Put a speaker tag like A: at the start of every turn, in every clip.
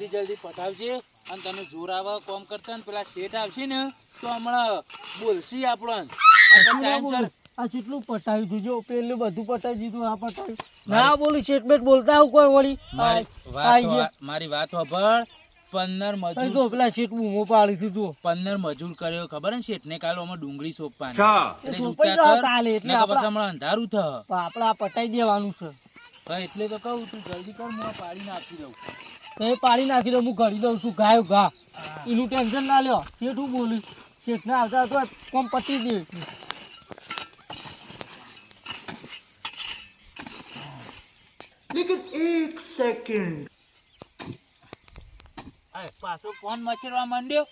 A: જલ્દી પતાવજે અને તને જોર આવે કોમ કરતા ને પેલા શેઠ આવશે ને તો હમણાં બોલશી આપણને ટાઈમસર
B: આ કેટલું પટાવી દીધું પેલું બધું પટાવી દીધું આ પટાવી ના બોલી શેઠ બેટ બોલતા આવું કોઈ વળી
A: મારી વાત સાંભળ 15 મજૂર
B: જો પેલા શેઠ બૂમો પાડી છે જો
A: 15 મજૂર કર્યો ખબર ને શેઠ ને કાલે અમે ડુંગળી સોંપવાની
B: કાલે એટલે
A: હમણાં અંધારું થ
B: આપડે આ પટાઈ દેવાનું છે
A: એટલે તો કહું તું જલ્દી કર હું પાડી નાખી દઉં
B: તો એ પાડી નાખી દઉં હું ઘડી દઉં છું ગાયો ઘા એનું ટેન્શન ના લ્યો શેઠ હું બોલીશ શેઠ ને આવતા તો કોમ પતી દે
C: लेकिन एक सेकंड
A: પાછો ફોન મચરવા માંડ્યો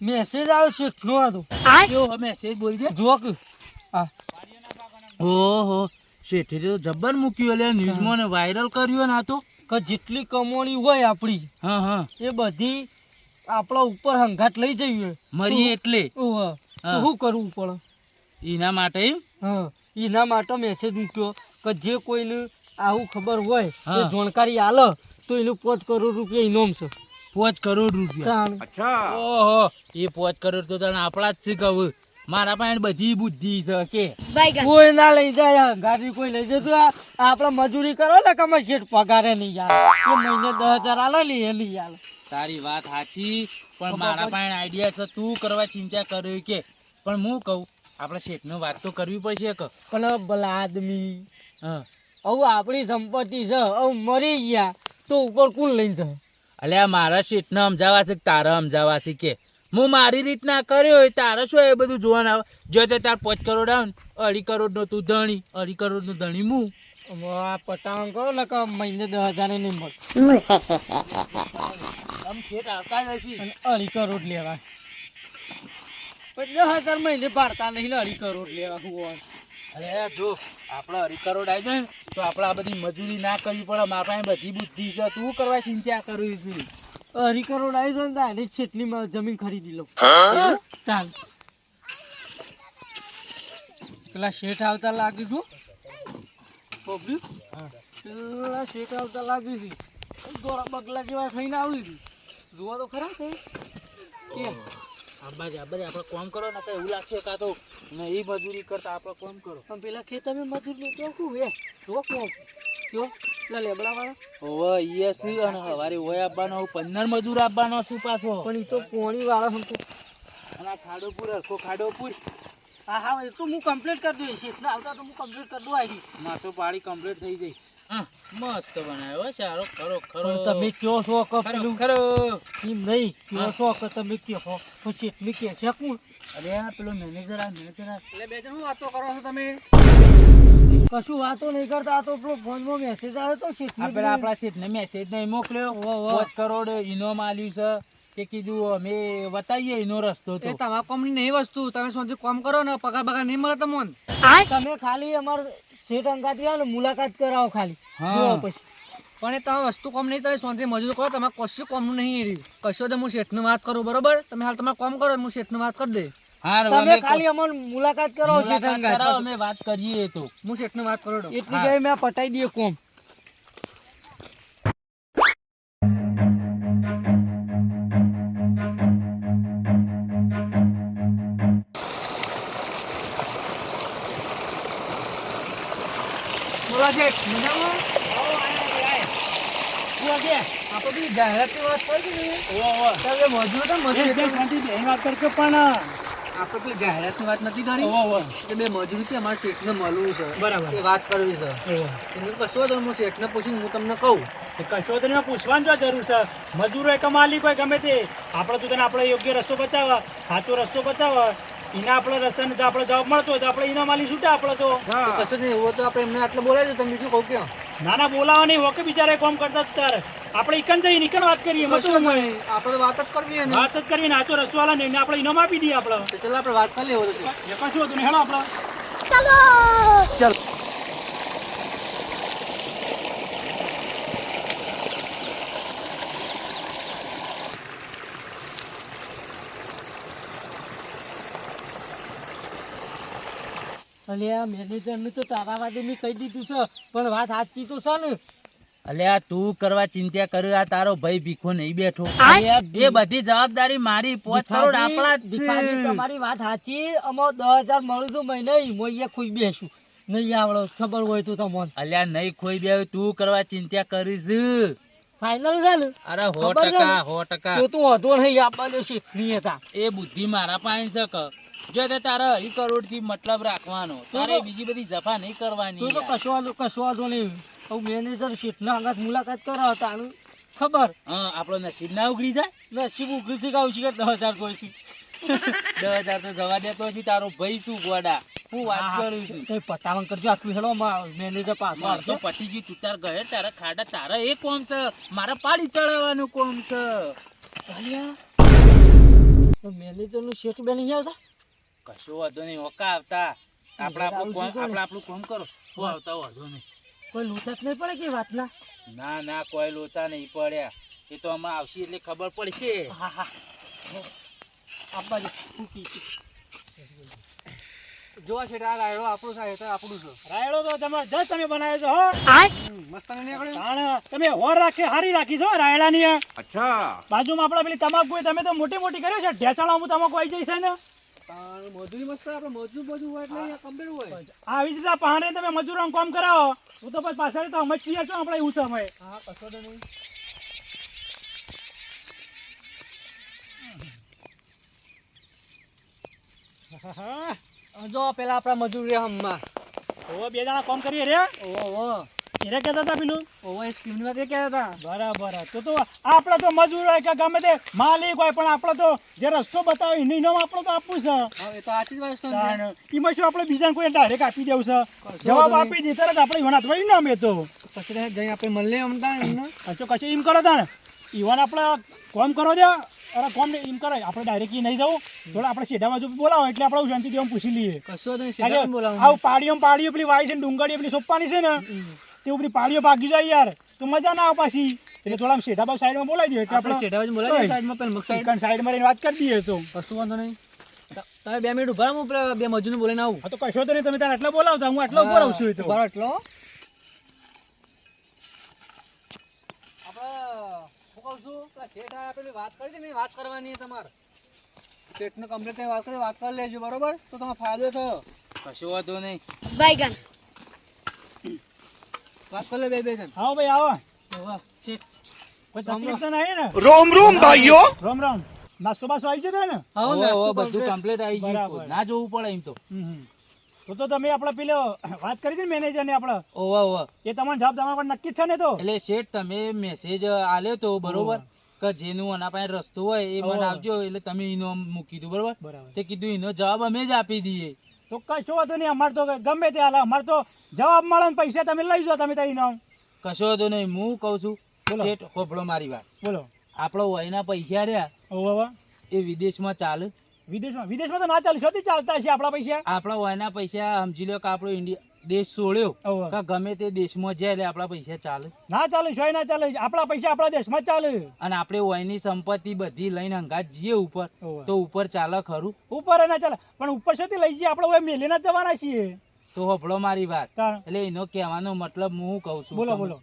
B: મેસેજ આવ્યો શેઠ નો હતો
A: કેવો મેસેજ બોલજે
B: જો કે
A: ઓહો શેઠે તો જબ્બર મૂક્યું એટલે ન્યૂઝમાં ને વાયરલ કર્યો ને આ તો
B: કે જેટલી કમાણી હોય આપણી
A: હા હા
B: એ બધી આપણા ઉપર હંગાટ લઈ જઈએ
A: મરી એટલે
B: શું કરવું પડે
A: એના માટે
B: હા એના માટે મેસેજ મૂક્યો કે જે કોઈને આવું ખબર હોય એ જાણકારી આલે તો એનું 5 કરોડ રૂપિયા ઇનામ છે
A: 5 કરોડ રૂપિયા
C: अच्छा
A: ઓહો એ 5 કરોડ તો તને આપણા જ છે કહું મારા પાસે બધી બુદ્ધિ છે કે
B: કોઈ ના લઈ જાય ગાડી કોઈ લઈ જતું આપણે મજૂરી કરો ને કમે શેઠ પગારે નહીં યાર એ મહિને 10,000 આલે ને એ નહીં આલે
A: તારી વાત સાચી પણ મારા પાસે આઈડિયા છે તું કરવા ચિંતા કર્યો કે પણ હું કહું આપણે શેઠનો વાત તો કરવી પડશે કે
B: પણ ભલા આદમી
A: હા
B: હવે આપણી સંપત્તિ છે હવે મરી ગયા તો ઉપર કોણ લઈને જાય
A: અલ્યા મારા શેઠને સમજાવા છે તારા સમજાવા છે કે હું મારી રીતના કર્યો હોય તારે શું એ બધું જોવાનું આવે જો તે તાર 5 કરોડ આવે ને 2.5 કરોડ નો તું ધણી 2.5 કરોડ નું ધણી હું
B: આ પટાવણ કરો ને કે મહિને 10,000 નહીં મળે
A: આમ શેઠ આવતા જ હશે
B: અને 2.5 કરોડ લેવા 10,000 મહિને પાડતા નહીં 2.5 કરોડ લેવા હું
A: અરે જો આપણે 2.5 કરોડ આવી જાય ને તો આપણે આ બધી મજૂરી ના કરવી પડે મારા પાસે બધી બુદ્ધિ છે તું કરવા ચિંતા કરવી છે
B: 2.5 કરોડ આવી જાય ને તારી છેટલી જમીન ખરીદી લઉં ચાલ પેલા શેઠ આવતા લાગી છું પેલા શેઠ આવતા લાગી છે દોરા બગલા જેવા થઈને આવી છે જોવા તો ખરા છે કે
A: આબાજ આપણે કોમ કરો ને તો એવું લાગશે કાં તો ને એ મજૂરી કરતા આપણે કોમ કરો
B: પણ પેલા ખેતરમાં મજૂરી કેવું શું હે જો કોમ જો પેલા લેબડા વાળા
A: ઓવે ઈ સી અને હવારે ઓય આપવાનો 15 મજૂર આપવાનો છે પાછો
B: પણ ઈ તો પોણી વાળા હમકો
A: અને આ ખાડો પૂર હરખો ખાડો પૂર
B: હા હા એ તો હું કમ્પ્લીટ કરી દઉં છે ના આવતા તો હું કમ્પ્લીટ કરી દઉં આવી
A: માં તો પાડી કમ્પ્લીટ થઈ ગઈ હા મસ્ત બનાવ્યો સારો ખરો ખરો
B: તમે કયો છો કે પેલું
A: ખરો
B: એમ નહીં કયો છો કે તમે કયો તો શેઠની કે છે કોણ
A: અરે આ પેલો મેનેજર
B: એટલે બે જણ વાતો કરો છો તમે કશું વાતો નહીં કરતા આ તો પેલો ફોનમાં મેસેજ આવ્યો તો શેઠની
A: આપણે આપણા શેઠને મેસેજ નહીં મોકલ્યો 5 કરોડ ઇનામ આલ્યું છે કે કીધું અમે બતાવીએ એનો રસ્તો તો
B: એ તમારા કોમની નહીં વસ્તુ તમે સોંથી કોમ કરો ને પગાર બગાર નહીં મળે તમને તમે ખાલી અમાર શેઠ અંગાથી આવો ને મુલાકાત કરાવો ખાલી જો પછી પણ એ તમે વસ્તુ કોમ નહીં તમે સોંથી મજૂર કરો તમારે કશું કોમનું નહીં કશો તો હું શેઠની વાત કરું બરોબર તમે હાલ તમારે કોમ કરો હું શેઠની વાત કરી દે તમે ખાલી અમને મુલાકાત કરો શેઠ અંગાત
A: અમે વાત કરીએ તો
B: હું શેઠની વાત કરું એટલી ગઈ મેં પટાઈ દઈએ કોમ જાહેરાતની વાત કરી ને મજૂર વાત કરકે પણ આપણે પેલી જાહેરાતની વાત નથી કરી કે બે મજૂરી છે અમારે શેઠને મળવું છે બરાબર એ વાત કરવી છે કશો તો હું શેઠને પૂછીને હું તમને કહું
D: કશોદરી માં પૂછવાની જો જરૂર છે મજૂરો કે માલિક હોય ગમે તે આપણે તો તને આપણે યોગ્ય રસ્તો બતાવવા સાચો રસ્તો બતાવવા એના આપણે રસ્તાને જો આપણે જવાબ મળતો હોય તો આપણે એના માલી છૂટા આપણે તો
B: કશું નહીં એવું તો આપણે એમને આટલે બોલાવી તમે બીજું કહું ક્યાં
D: ના ના બોલાવા નહીં હોકે બિચારા કોમ કરતા ત્યારે આપણે ઈકન જઈને ઈકન વાત કરીએ
B: આપણે તો વાત જ કરવી
D: વાત જ કરવી નાચો રસ્તો વાળા ને આપણે ઇનામ આપી દઈએ આપણે
B: ચાલો આપણે વાત કરી લેવો
D: કશું હતું ને હેલો આપણે
C: चल
B: અલ્યા મેનેજર નું તો તારા વાદે મેં કહી દીધું છે પણ વાત સાચી તો છે ને
A: અલ્યા તું કરવા ચિંતા કર્યો, આ તારો ભાઈ ભીખો નહીં બેઠો. એ બધી જવાબદારી મારી. 5 કરોડ આપણા જ
B: ભીખાજી,
A: છે.
B: તમારી વાત સાચી. અમે 10,000 મળું છું મહિને, ઈમો અહીંયા ખુઈ બેસું. નહીં આવડો ખબર હોય તો તમને
A: અલ્યા નહીં ખોઈ બે, તું કરવા ચિંતા કરીશ.
B: ફાઇનલ છે ને?
A: અરે
B: ખબર છે ને?
A: 100%.
B: તો તું હતો નહીં આપવાનો છે નહીં હતા.
A: એ બુદ્ધિ મારા પાસે છે કે જો તે તારા 2 કરોડ થી મતલબ રાખવાનો, તારે બીજી બધી જફા નહીં કરવાની
B: તું તો
A: યાર.
B: કશો વાંધો નહીં. મેનેજર શેઠના અંગાત મુલાકાત કરો તાનું ખબર
A: હા, આપણો નસીબ ના ઉગડી જાય.
B: નસીબ ઉઘરી છે કે 10,000 કોઈ છે.
A: 10,000 તો જવા દેતો નથી તારો ભાઈ. શું ગોડા હું વાત કરું છું.
B: કઈ પટાવણ કરજો આખું હેલો મેનેજર પાછો
A: માર તો પતિજી તું તાર ગયે તારા ખાડા તારા એ કોમ છે, મારા પાડી ચડાવવાનું કોમ છે.
B: મેનેજર નું શેઠ બેન નહીં આવતા.
A: કશો વાંધો નહીં, ઓકા આવતા. આપણું કામ કરો. હું આવતા વાંધો નહીં.
B: કોઈ લૂંટત નહીં પડે કે વાતના.
A: ના ના, કોઈ લોચા નહીં પડ્યા. એ તો આમાં આવશે એટલે ખબર પડશે.
B: હા હા આપવા દે. જોવા છે આ રાયડો આપણું છે, તો આપણું છે.
D: રાયડો તો જબરજસ્ત તમે બનાવ્યો છો હો.
B: મસ્ત નીકળ્યું.
D: તાણ તમે હોર હારી રાખી છો રાયડાની. અચ્છા, બાજુમાં આપડા પેલી તમાકુ એ તમે તો મોટી મોટી કર્યો છે. ઢેચાળામાં તમાકુ આવી જાય છે ને.
B: મજૂરી મસ્ત આપણે મજૂર બધું હોય એટલે કમ્પ્લીટ હોય.
D: આવી રીતે પહાડે તમે મજૂરો કામ કરાવો. હું તો પછી પાછળ તો અમે જ છીએ છો આપણે એવું સમય.
B: હા કશો તો નહીં. જો પેલા આપણા મજૂર રે હમમાં.
D: ઓવો 2 જણા કામ કરીએ રે.
B: ઓહો
D: એને કહેતા હતા પેલું.
B: ઓહો એ સ્કીમ માં તે કહેતા હતા.
D: બરાબર. તો આપણે તો મજૂર હોય કે ગમે તે માલિક હોય, પણ આપણે તો જે રસ્તો બતાવે એની નામ આપણે તો આપવું છે.
B: હા એ તો સાચી જ વાત છે.
D: તાણ એમાં શું આપણે બીજાને કોઈ ડાયરેક્ટ આપી દેવું છે? જવાબ આપી દે તરત આપણે ઈવન વળી નામ એ તો.
B: પછી જઈ આપણે મળીએ અમતા એમને.
D: અચ્છા કશું એમ કરો તાણ ઈવન આપણે કોમ કરો દે. અરે કોમ ને એમ કરે આપણે ડાયરેક્ટ નહીં જવું. થોડા આપણે સીધા બાજુ બોલાવો એટલે આપણે શાંતિથી આમ પૂછી લઈએ.
B: કશો તો નહીં. શેઠને બોલાવો.
D: આવું પાડીઓ પેલી વાય છે ને ડુંગળી પેલી સોપાની છે ને તે બધી પાડીઓ ભાગી જાય યાર, તો મજા ના આવે પાછી. એટલે થોડા સીધા બાજુ સાઈડમાં બોલાવી દઈએ એટલે
B: આપણે શેઠા બાજુ બોલાવીએ સાઈડમાં પેલ મગ સાઈડ.
D: સાઈડમાં રહીને વાત કરી દઈએ તો
B: કશું વાંધો નહીં. તમે 2 મિનિટ ઉભા રહો, હું પેલા 2 મજૂરને બોલાવીને આવું.
D: હા તો કશો તો નહીં, તમે તાર આટલા બોલાવતા હું આટલો ઉભો રહું છું. એ તો
B: ઉભા રહો એટલો. વાત કરી મેં વાત કરવાની તમારે શેઠને કમ્પ્લીટ કઈ વાત કરી લેજો બરોબર, તો તમારો ફાયદો થયો.
A: કશો વાંધો નહીં.
B: વાત કરી લે બે જણ.
D: આવો ભાઈ આવો.
B: શેઠ
D: કોઈ તકલીફ તો નહીં ને?
C: રોમ રોમ ભાઈઓ.
D: રામ રામ. નાસ્તો બાસ્તો આવી જતો ને?
B: આવો
A: ઓવો,
B: નાસ્તો
A: બધું કમ્પ્લીટ આવી
D: બરાબર.
A: ગયું. ના જોવું પડે એમ તો.
D: તો તમે આપણે પેલો વાત કરી હતી મેનેજર ને આપણે
A: ઓવા
D: એ તમારો જવાબ તમારા પર નક્કી જ છે ને? તો
A: એટલે શેઠ તમે મેસેજ આલ્યો તો બરોબર કે જેનું આના પાસે રસ્તો હોય એ મને આપજો, એટલે તમે એનો મૂકી દીધું બરોબર.
D: બરાબર.
A: તે કીધું એનો જવાબ અમે જ આપી દઈએ.
D: તો કશો વાંધો નહીં, અમારે તો ગમે તે હાલે, અમારે તો જવાબ મળે ને પૈસા તમે લઈ જાઓ. તમે તારી નામ
A: કશો વાંધો નહીં. હું કહું છું
D: બોલો.
A: શેઠ હોભળો મારી વાત.
D: બોલો.
A: આપણો વયના પૈસા રહ્યા
D: ઓવા
A: એ વિદેશમાં ચાલે.
D: વિદેશમાં તો ના ચાલે. શોથી ચાલતા હશે આપણા પૈસા?
A: આપણા વયના પૈસા સમજી લો કે આપણો ઇન્ડિયા દેશ છોડ્યો
D: ઓવા.
A: કે ગમે તે દેશમાં જાય એટલે આપણા પૈસા ચાલે.
D: ના ચાલે, શોય ના ચાલે. આપણા પૈસા આપણા દેશમાં જ ચાલે.
A: અને આપણે વયની સંપત્તિ બધી લઈને હંગાત જઈએ ઉપર
D: ઓવા.
A: તો ઉપર ચાલે ખરું?
D: ઉપર ના ચાલે, પણ ઉપર શોથી લઈ જઈએ આપણે? મેલીને જ જવાના છીએ.
A: તો હોભળો મારી વાત.
D: તાણ.
A: એટલે એનો કહેવાનો મતલબ હું કહું છું.
D: બોલો
A: તમે
D: બોલો.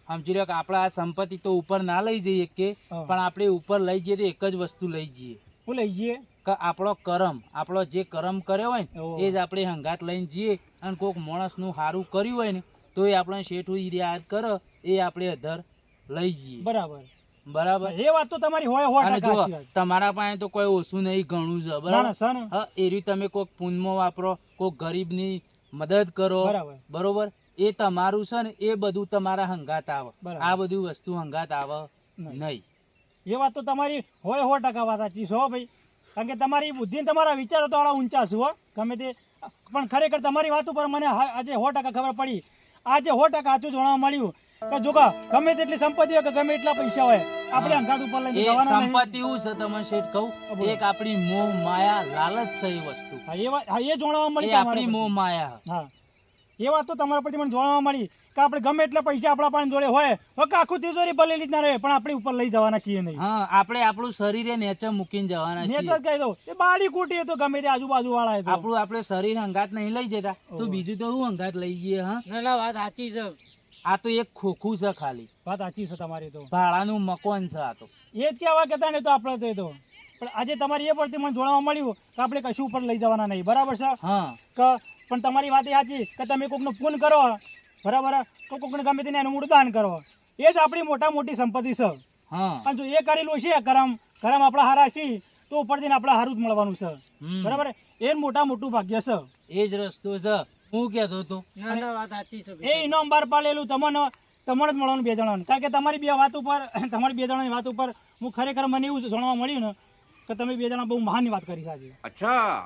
A: સમજી લો કે આપણા આ સંપત્તિ તો ઉપર ના લઈ જઈએ કે,
D: હા.
A: પણ આપણે ઉપર લઈ જઈએ તો એક જ વસ્તુ લઈ જઈએ
D: હું લઈ જઈએ?
A: કે આપણો કરમ, આપણો જે કરમ કર્યો હોય
D: ઓહો.
A: ને એ જ આપણે હંગાત લઈને જઈએ. અને કોઈક માણસનું સારું કર્યું હોય ને તો એ આપણે શેઠ યાદ કરે એ આપણે અધર લઈ જઈએ.
D: બરાબર
A: બરાબર.
D: એ વાત તો તમારી હોય
A: અને
D: ટકા
A: જો
D: સાચી વાત.
A: તમારા પાસે તો કોઈ ઓછું નહીં ઘણું છે
D: ના
A: બરાબર.
D: ના સર.
A: હા એ રહ્યું તમે કોઈક પુણ્યમાં વાપરો, કોઈક ગરીબની મદદ કરો
D: બરાબર.
A: બરોબર. એ તમારું છે ને એ બધું તમારા હંગાત આવે.
D: બરાબર.
A: આ બધું વસ્તુ હંગાત આવે
D: નહીં.
A: નહીં.
D: એ વાત તો તમારી હોય 100% વાત સાચી છે હો ભાઈ. કારણ કે તમારી બુદ્ધિ ને તમારા વિચારો તો આડા ઊંચા છે હો ગમે તે. પણ ખરેખર તમારી વાત ઉપર મને આજે 100% ખબર પડી. આજે 100% સાચું જાણવા મળ્યું કે જો ગમે તેટલી સંપત્તિ હોય કે ગમે એટલા પૈસા હોય આપણે અંગાત ઉપર લઈને
A: એ
D: જવાના નહીં.
A: સંપત્તિ શું છે તમને શેઠ કહું,
D: બોલો.
A: એક આપણી મોહ માયા લાલચ છે એ વસ્તુ.
D: હા એ વાત, હા એ જાણવા મળી
A: એ આપણી
D: તમારા
A: મોહ માયા.
D: પરથી. હા એ વાત તો તમારા પરથી મને જાણવા મળી કે આપણે ગમે એટલા પૈસા આપણા પાસે જોડે હોય તો કે આખું તિજોરી ભરેલી જ ના રહે, પણ આપણે ઉપર લઈ જવાના છીએ નહીં.
A: હા આપણે આપણું શરીરે નેચે મૂકીને જવાના
D: મેં તો
A: છીએ.
D: જ કહી દઉં એ બાળી કૂટી તો ગમે તે આજુબાજુ વાળા
A: આપણું આપણે શરીર હંગાત નહીં લઈ જતા તો
D: ઓહો.
A: બીજું તો શું હંગાત લઈ જઈએ. હા
B: ના ના વાત સાચી છે.
A: આ તો એક ખોખું છે ખાલી,
D: વાત સાચી છે તમારી તો.
A: ભાડાનું મકાન છે આ તો.
D: એ જ કહેવા કહેતા ને તો આપણે તો એ તો. પણ આજે તમારી એ પરથી મને જોડવા મળ્યું કે આપણે કશું ઉપર લઈ જવાના નહીં, બરાબર છે?
A: હા
D: કે પણ તમારી વાત એ સાચી કે તમે કોકનું પૂન કરો, બરાબર, તો કોકને ગમે તેને એનું મૂળ દાન કરો, એ જ આપણી મોટી સંપત્તિ છે.
A: હા
D: અને જો એ કરેલું છે કરમ આપણા હારા છીએ તો ઉપરથી આપણે હારું જ મળવાનું છે,
A: હમ.
D: બરાબર. એ મોટું ભાગ્ય છે.
A: એ જ રસ્તો છે. હું કહેતો હતો
B: ના ના વાત સાચી છે
D: એ ઇનામ બહાર પાડેલું તમને જ મળવાનું 2 જણાને. કારણ કે તમારી 2 વાત ઉપર તમારી 2 જણાની વાત ઉપર હું ખરેખર મને એવું જાણવા મળ્યું ને કે તમે 2 જણા બહુ મહાનની વાત કરી છે આજે.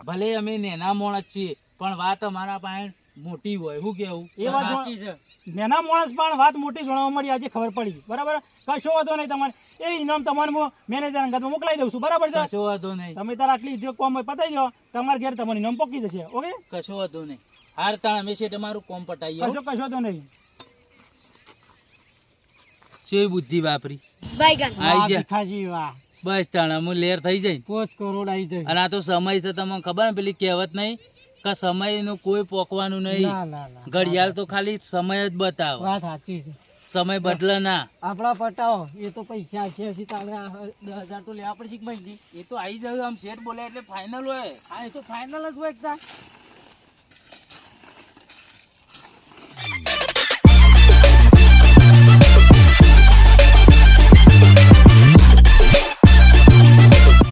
A: ભલે અમે નેના માણસ છીએ પણ વાત અમારા પાસે મોટી હોય. શું કેવું?
D: એ વાત
B: સાચી છે.
D: નાના માણસ પણ વાત મોટી જાણવા મળી, આજે ખબર પડી, બરાબર. કશો વાંધો નહીં, તમારે એ ઇનામ તમારે હું મેનેજર અંગતમાં મોકલાઈ દઉં છું, બરાબર છે?
A: કશો વાંધો નહીં,
D: તમે તાર આટલી જે કોમ હોય પતાઈ જાઓ, તમારા ઘેર તમારી ઇનામ પકી જશે. ઓકે,
A: કશો વાંધો નહીં. હાર તાણ અમે છે તમારું કોમ પટાઈએ.
D: કશો વાંધો નહીં.
A: છે બુદ્ધિ વાપરી
C: Baigan.
A: આઈ જા.
B: ભીખાજી વાહ,
A: બસ તાણ અમે લેર થઈ જાય.
B: 5 કરોડ આવી જાય.
A: અને આ તો સમય છે, તમને ખબર ને પેલી કહેવત નહીં કે સમયનું કોઈ પોકવાનું નહીં.
B: ના ના ના
A: ઘડિયાળ તો ખાલી સમય જ બતાવે,
B: વાત સાચી છે.
A: સમય બદલે ના.
B: આપણા પટાવો એ તો પૈસા છે હજી તારે 10,000 તો લેવા પડશે કે મહિને.
A: એ તો આવી જાય, આમ શેઠ બોલે એટલે ફાઇનલ હોય.
B: હા એ તો ફાઇનલ જ હોય એકદમ.